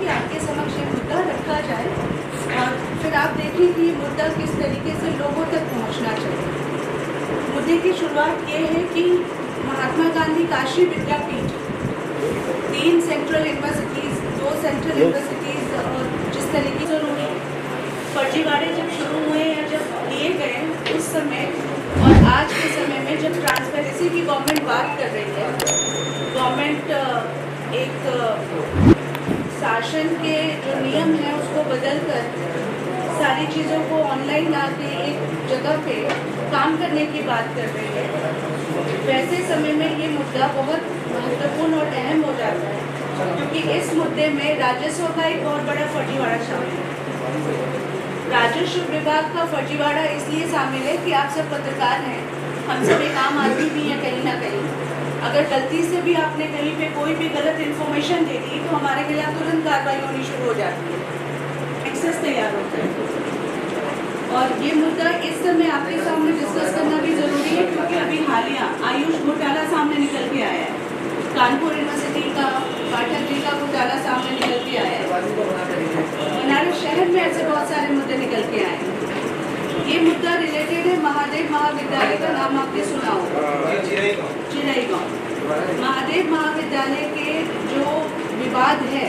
कि आपके समक्ष ये मुद्दा रखा जाए और फिर आप देखिए कि ये मुद्दा किस तरीके से लोगों तक पहुंचना चाहिए। मुद्दे की शुरुआत ये है कि महात्मा गांधी काशी विद्यापीठ 3 सेंट्रल यूनिवर्सिटीज़, 2 सेंट्रल यूनिवर्सिटीज़ और जिस तरीके से उन्होंने फर्जीवाड़े जब शुरू हुए या जब किए गए उस समय और आज के समय में जब ट्रांसपेरेंसी की गवर्नमेंट बात कर रही है, गवर्नमेंट एक शासन के जो नियम हैं उसको बदलकर सारी चीज़ों को ऑनलाइन ला के एक जगह पे काम करने की बात कर रही है, वैसे समय में ये मुद्दा बहुत महत्वपूर्ण और अहम हो जाता है क्योंकि इस मुद्दे में राजस्व का एक बहुत बड़ा फर्जीवाड़ा शामिल है। राजस्व विभाग का फर्जीवाड़ा इसलिए शामिल है कि आप सब पत्रकार हैं, हम सब एक आम आदमी भी हैं कहीं ना कहीं। अगर गलती से भी आपने कहीं पे कोई भी गलत इन्फॉर्मेशन दे दी तो हमारे खिलाफ तुरंत कार्रवाई होनी शुरू हो जाती है, एक्सेस तैयार होता है। और ये मुद्दा इस समय आपके सामने डिस्कस करना भी ज़रूरी है क्योंकि अभी हालिया आयुष घोटाला सामने निकल के आया है, कानपुर यूनिवर्सिटी का पाठक जी का घोटाला सामने निकल के आया है, बनारस शहर में ऐसे बहुत सारे मुद्दे निकल के आए हैं। ये मुद्दा रिलेटेड है महादेव महाविद्यालय का नाम आपने सुना होगा, चिरईगांव। महादेव महाविद्यालय के जो विवाद है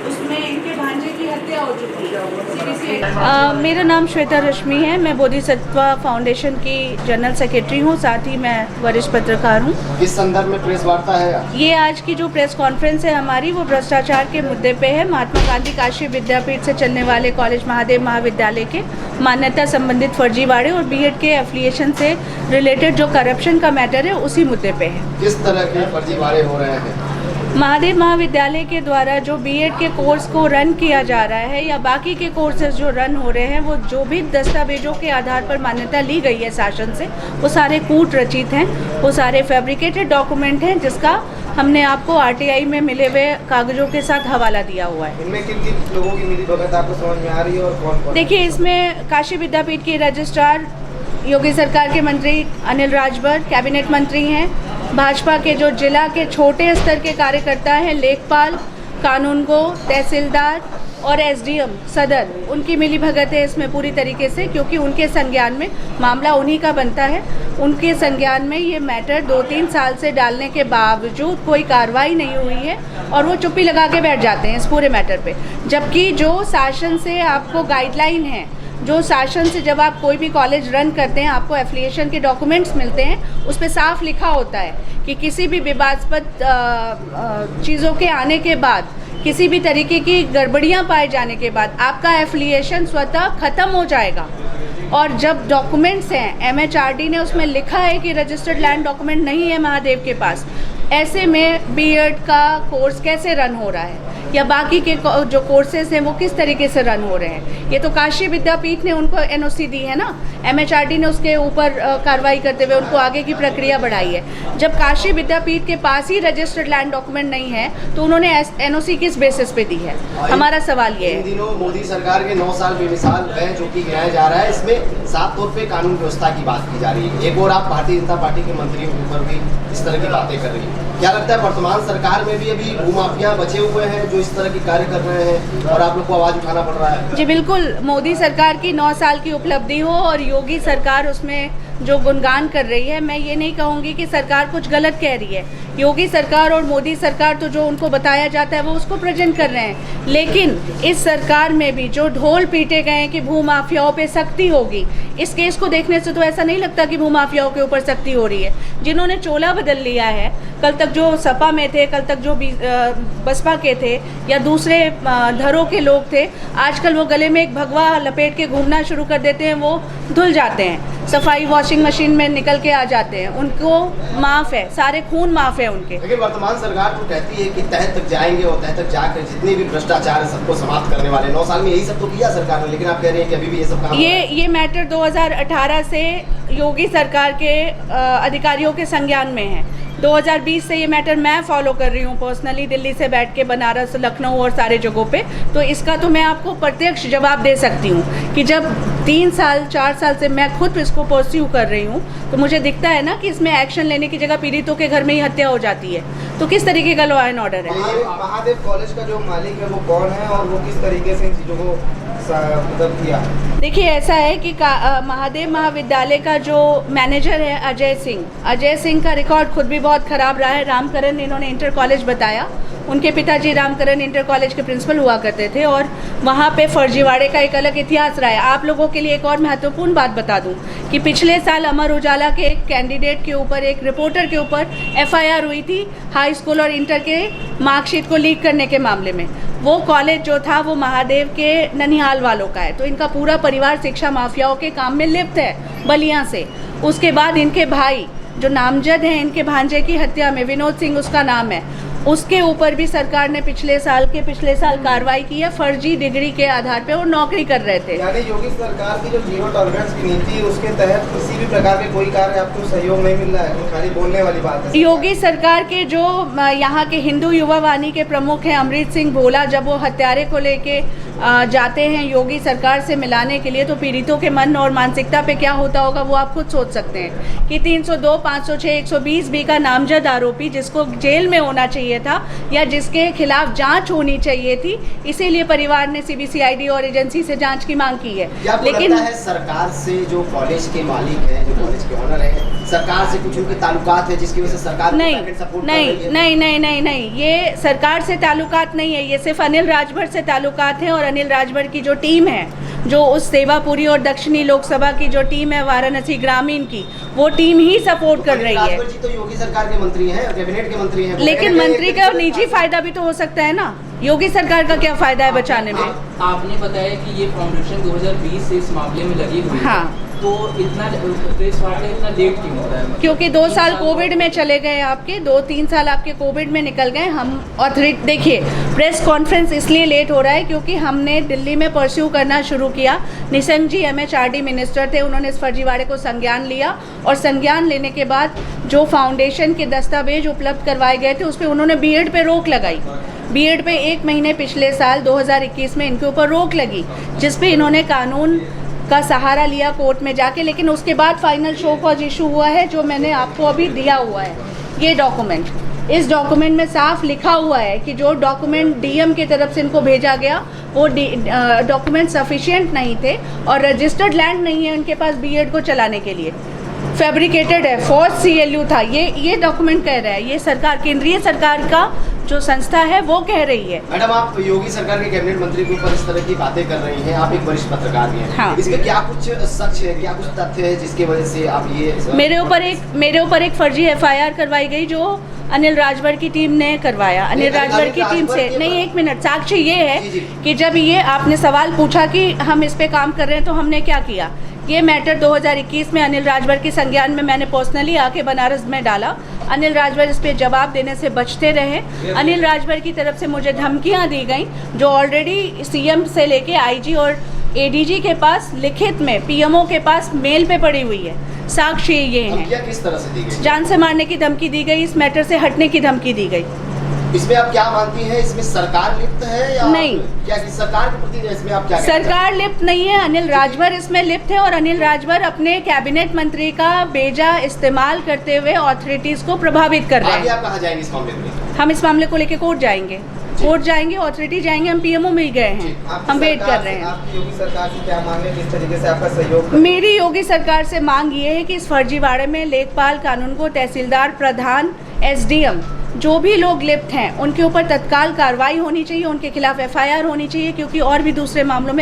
उसमें इनके भांजे की हत्या हो चुकी है। मेरा नाम श्वेता रश्मि है, मैं बोधिसत्व फाउंडेशन की जनरल सेक्रेटरी हूँ, साथ ही मैं वरिष्ठ पत्रकार हूँ। इस संदर्भ में प्रेस वार्ता है। ये आज की जो प्रेस कॉन्फ्रेंस है हमारी वो भ्रष्टाचार के मुद्दे पे है। महात्मा गांधी काशी विद्यापीठ से चलने वाले कॉलेज महादेव महाविद्यालय के मान्यता संबंधित फर्जीवाड़े और बीएड के एफिलिएशन से रिलेटेड जो करप्शन का मैटर है उसी मुद्दे पे है। किस तरह के फर्जीवाड़े हो रहे हैं? महादेव महाविद्यालय के द्वारा जो बीएड के कोर्स को रन किया जा रहा है या बाकी के कोर्सेज जो रन हो रहे हैं वो जो भी दस्तावेजों के आधार पर मान्यता ली गई है शासन से वो सारे कूट रचित हैं, वो सारे फैब्रिकेटेड डॉक्यूमेंट हैं जिसका हमने आपको आरटीआई में मिले हुए कागजों के साथ हवाला दिया हुआ है। इनमें किन लोगों की मिलीभगत आपको समझ में आ रही है और कौन? देखिए, इसमें काशी विद्यापीठ के रजिस्ट्रार योगी सरकार के मंत्री अनिल राजभर कैबिनेट मंत्री हैं, भाजपा के जो जिला के छोटे स्तर के कार्यकर्ता हैं, लेखपाल, कानूनगो, तहसीलदार और एसडीएम सदर, उनकी मिलीभगत है इसमें पूरी तरीके से क्योंकि उनके संज्ञान में मामला उन्हीं का बनता है। उनके संज्ञान में ये मैटर 2-3 साल से डालने के बावजूद कोई कार्रवाई नहीं हुई है और वो चुप्पी लगा के बैठ जाते हैं इस पूरे मैटर पे, जबकि जो शासन से आपको गाइडलाइन है, जो शासन से जब आप कोई भी कॉलेज रन करते हैं आपको एफिलिएशन के डॉक्यूमेंट्स मिलते हैं, उस पर साफ लिखा होता है कि किसी भी विवादास्पद चीज़ों के आने के बाद, किसी भी तरीके की गड़बड़ियां पाए जाने के बाद आपका एफिलिएशन स्वतः ख़त्म हो जाएगा। और जब डॉक्यूमेंट्स हैं, एमएचआरडी ने उसमें लिखा है कि रजिस्टर्ड लैंड डॉक्यूमेंट नहीं है महादेव के पास, ऐसे में बीएड का कोर्स कैसे रन हो रहा है या बाकी के जो कोर्सेज हैं वो किस तरीके से रन हो रहे हैं? ये तो काशी विद्यापीठ ने उनको एनओसी दी है ना, एमएचआरडी ने उसके ऊपर कार्रवाई करते हुए उनको आगे की प्रक्रिया बढ़ाई है। जब काशी विद्यापीठ के पास ही रजिस्टर्ड लैंड डॉक्यूमेंट नहीं है तो उन्होंने एनओसी किस बेसिस पे दी है? हमारा सवाल ये है। इन दिनों मोदी सरकार के 9 साल बेमिसाल व्यय जो कि गिनाया जा रहा है, इसमें साफ तौर पे कानून व्यवस्था की बात की जा रही है। एक और आप भारतीय जनता पार्टी के मंत्रियों के ऊपर भी इस तरह की बातें कर रही है। क्या लगता है वर्तमान सरकार में भी अभी भूमाफिया बचे हुए हैं जो इस तरह की कार्य कर रहे हैं और आप लोग को आवाज उठाना पड़ रहा है? जी बिल्कुल, मोदी सरकार की 9 साल की उपलब्धि हो और योगी सरकार उसमें जो गुणगान कर रही है, मैं ये नहीं कहूँगी कि सरकार कुछ गलत कह रही है। योगी सरकार और मोदी सरकार तो जो उनको बताया जाता है वो उसको प्रेजेंट कर रहे हैं, लेकिन इस सरकार में भी जो ढोल पीटे गए हैं कि भूमाफियाओं पे सख्ती होगी, इस केस को देखने से तो ऐसा नहीं लगता कि भूमाफियाओं के ऊपर सख्ती हो रही है। जिन्होंने चोला बदल लिया है, कल तक जो सपा में थे, कल तक जो बसपा के थे या दूसरे धरों के लोग थे, आजकल वो गले में एक भगवा लपेट के घूमना शुरू कर देते हैं, वो धुल जाते हैं, सफाई वॉशिंग मशीन में निकल के आ जाते हैं, उनको माफ़ है, सारे खून माफ़ है उनके। लेकिन वर्तमान सरकार तो कहती है कि तह तक जाएंगे और तह तक जाकर जितने भी भ्रष्टाचार है सबको समाप्त करने वाले। 9 साल में यही सब तो किया सरकार ने, लेकिन आप कह रहे हैं कि अभी भी ये सब काम ये मैटर 2018 से योगी सरकार के अधिकारियों के संज्ञान में है। 2020 से ये मैटर मैं फॉलो कर रही हूँ पर्सनली, दिल्ली से बैठ के बनारस, लखनऊ और सारे जगहों पे। तो इसका तो मैं आपको प्रत्यक्ष जवाब दे सकती हूँ कि जब 3 साल 4 साल से मैं खुद इसको परस्यू कर रही हूँ तो मुझे दिखता है ना कि इसमें एक्शन लेने की जगह पीड़ितों के घर में ही हत्या हो जाती है। तो किस तरीके का लॉ एंड ऑर्डर है? महादेव कॉलेज का जो मालिक है वो कौन है और वो किस तरीके से इन चीज़ों को मतलब किया? देखिए, ऐसा है कि महादेव महाविद्यालय का जो मैनेजर है अजय सिंह का रिकॉर्ड खुद भी बहुत ख़राब रहा है। रामकरण इन्होंने इंटर कॉलेज बताया, उनके पिताजी रामकरण इंटर कॉलेज के प्रिंसिपल हुआ करते थे और वहाँ पे फर्जीवाड़े का एक अलग इतिहास रहा है। आप लोगों के लिए एक और महत्वपूर्ण बात बता दूँ कि पिछले साल अमर उजाला के एक कैंडिडेट के ऊपर, एक रिपोर्टर के ऊपर FIR हुई थी हाई स्कूल और इंटर के मार्कशीट को लीक करने के मामले में। वो कॉलेज जो था वो महादेव के ननिहाल वालों का है। तो इनका पूरा परिवार शिक्षा माफियाओं के काम में लिप्त है बलिया से। उसके बाद इनके भाई जो नामजद हैं, इनके भांजे की हत्या में, विनोद सिंह उसका नाम है, उसके ऊपर भी सरकार ने पिछले साल कार्रवाई की है फर्जी डिग्री के आधार पे। वो नौकरी कर रहे थे। यानी योगी सरकार की जो जीरो टॉलरेंस की नीति है उसके तहत किसी भी प्रकार के कोई कार्य आपको सहयोग नहीं मिल रहा है, खाली बोलने वाली बात है। योगी सरकार के जो यहाँ के हिंदू युवा वाहिनी के प्रमुख हैं अमृत सिंह भोला, जब वो हत्यारे को लेके जाते हैं योगी सरकार से मिलाने के लिए तो पीड़ितों के मन और मानसिकता पे क्या होता होगा वो आप खुद सोच सकते हैं कि 302, 506, 120 बी का नामजद आरोपी जिसको जेल में होना चाहिए था या जिसके खिलाफ जांच होनी चाहिए थी, इसीलिए परिवार ने CBCID और एजेंसी से जांच की मांग की है। लेकिन है सरकार से जो कॉलेज के मालिक हैं, जो कॉलेज के ऑनर हैं, सरकार से कुछ उनके ताल्लुकात है जिसकी वजह से सरकार नहीं, ये सरकार से ताल्लुकात नहीं है, ये सिर्फ अनिल राजभर से ताल्लुकात है। और अनिल राजभर की जो टीम है, जो उस सेवापुरी और दक्षिणी लोकसभा की जो टीम है वाराणसी ग्रामीण की, वो टीम ही सपोर्ट कर रही है। जी तो योगी सरकार के मंत्री हैं, कैबिनेट के मंत्री हैं, लेकिन मंत्री का निजी फायदा भी तो हो सकता है ना। योगी सरकार का क्या फायदा है बचाने में? आपने बताया कि ये फाउंडेशन 2020 से इस मामले में लगी हुई है। हाँ, तो इतना प्रेस वार्ता इतना लेट क्यों हो रहा है? क्योंकि 2 साल कोविड में चले गए आपके, 2-3 साल आपके कोविड में निकल गए। हम ऑथोरिटी देखिए, प्रेस कॉन्फ्रेंस इसलिए लेट हो रहा है क्योंकि हमने दिल्ली में परस्यू करना शुरू किया। निशंक जी MHRD मिनिस्टर थे, उन्होंने इस फर्जीवाड़े को संज्ञान लिया और संज्ञान लेने के बाद जो फाउंडेशन के दस्तावेज उपलब्ध करवाए गए थे उस पर उन्होंने B.Ed पे रोक लगाई। B.Ed पे 1 महीने पिछले साल 2021 में इनके ऊपर रोक लगी, जिस पे इन्होंने कानून का सहारा लिया कोर्ट में जाके। लेकिन उसके बाद फाइनल शो कॉज इशू हुआ है जो मैंने आपको अभी दिया हुआ है ये डॉक्यूमेंट। इस डॉक्यूमेंट में साफ लिखा हुआ है कि जो डॉक्यूमेंट DM की तरफ से इनको भेजा गया वो डॉक्यूमेंट सफिशिएंट नहीं थे और रजिस्टर्ड लैंड नहीं है उनके पास B.Ed को चलाने के लिए, फैब्रिकेटेड है, फॉर्स CLU था। ये डॉक्यूमेंट कह रहा है, ये सरकार, केंद्रीय सरकार का जो संस्था है वो कह रही है। मैडम, आप योगी सरकार के कैबिनेट मंत्री के ऊपर इस तरह की बातें कर रही हैं, आप एक वरिष्ठ पत्रकार भी हैं। हाँ। इसमें क्या कुछ सच है, क्या कुछ तथ्य है जिसकी वजह से आप ये मेरे ऊपर एक फर्जी FIR करवाई गई जो अनिल राजभर की टीम ने करवाया। अनिल राजभर की टीम से नहीं, 1 मिनट, साक्ष्य ये है कि जब ये आपने सवाल पूछा कि हम इस पे काम कर रहे हैं तो हमने क्या किया। ये मैटर 2021 में अनिल राजभर के संज्ञान में मैंने पर्सनली आके बनारस में डाला। अनिल राजभर इस पे जवाब देने से बचते रहे। अनिल राजभर की तरफ से मुझे धमकियां दी गई जो ऑलरेडी CM से लेके IG और ADG के पास लिखित में, PMO के पास मेल पे पड़ी हुई है। साक्ष्य ये हैं। किस तरह से दी गई? जान से मारने की धमकी दी गई, इस मैटर से हटने की धमकी दी गई। इसमें आप क्या मानती हैं, इसमें सरकार लिप्त है या नहीं? क्या सरकार के प्रति इसमें आप क्या सरकार लिप्त नहीं है, अनिल राजभर इसमें लिप्त है और अनिल राजभर अपने कैबिनेट मंत्री का बेजा इस्तेमाल करते हुए ऑथोरिटीज को प्रभावित कर रहे हैं। आप कहाँ जाएंगे इस मामले में? हम इस मामले को लेकर कोर्ट जाएंगे, ऑथोरिटी जाएंगे। हम PMO में गए हैं, हम वेट कर रहे हैं। आपकी योगी सरकार से क्या मांग है, किस तरीके से आपका सहयोग? मेरी योगी सरकार से मांग ये है कि इस फर्जीवाड़े में लेखपाल कानून को, तहसीलदार, प्रधान, SDM जो भी लोग लिप्त हैं उनके ऊपर तत्काल कार्रवाई होनी चाहिए, उनके खिलाफ FIR होनी चाहिए क्योंकि और भी दूसरे मामलों में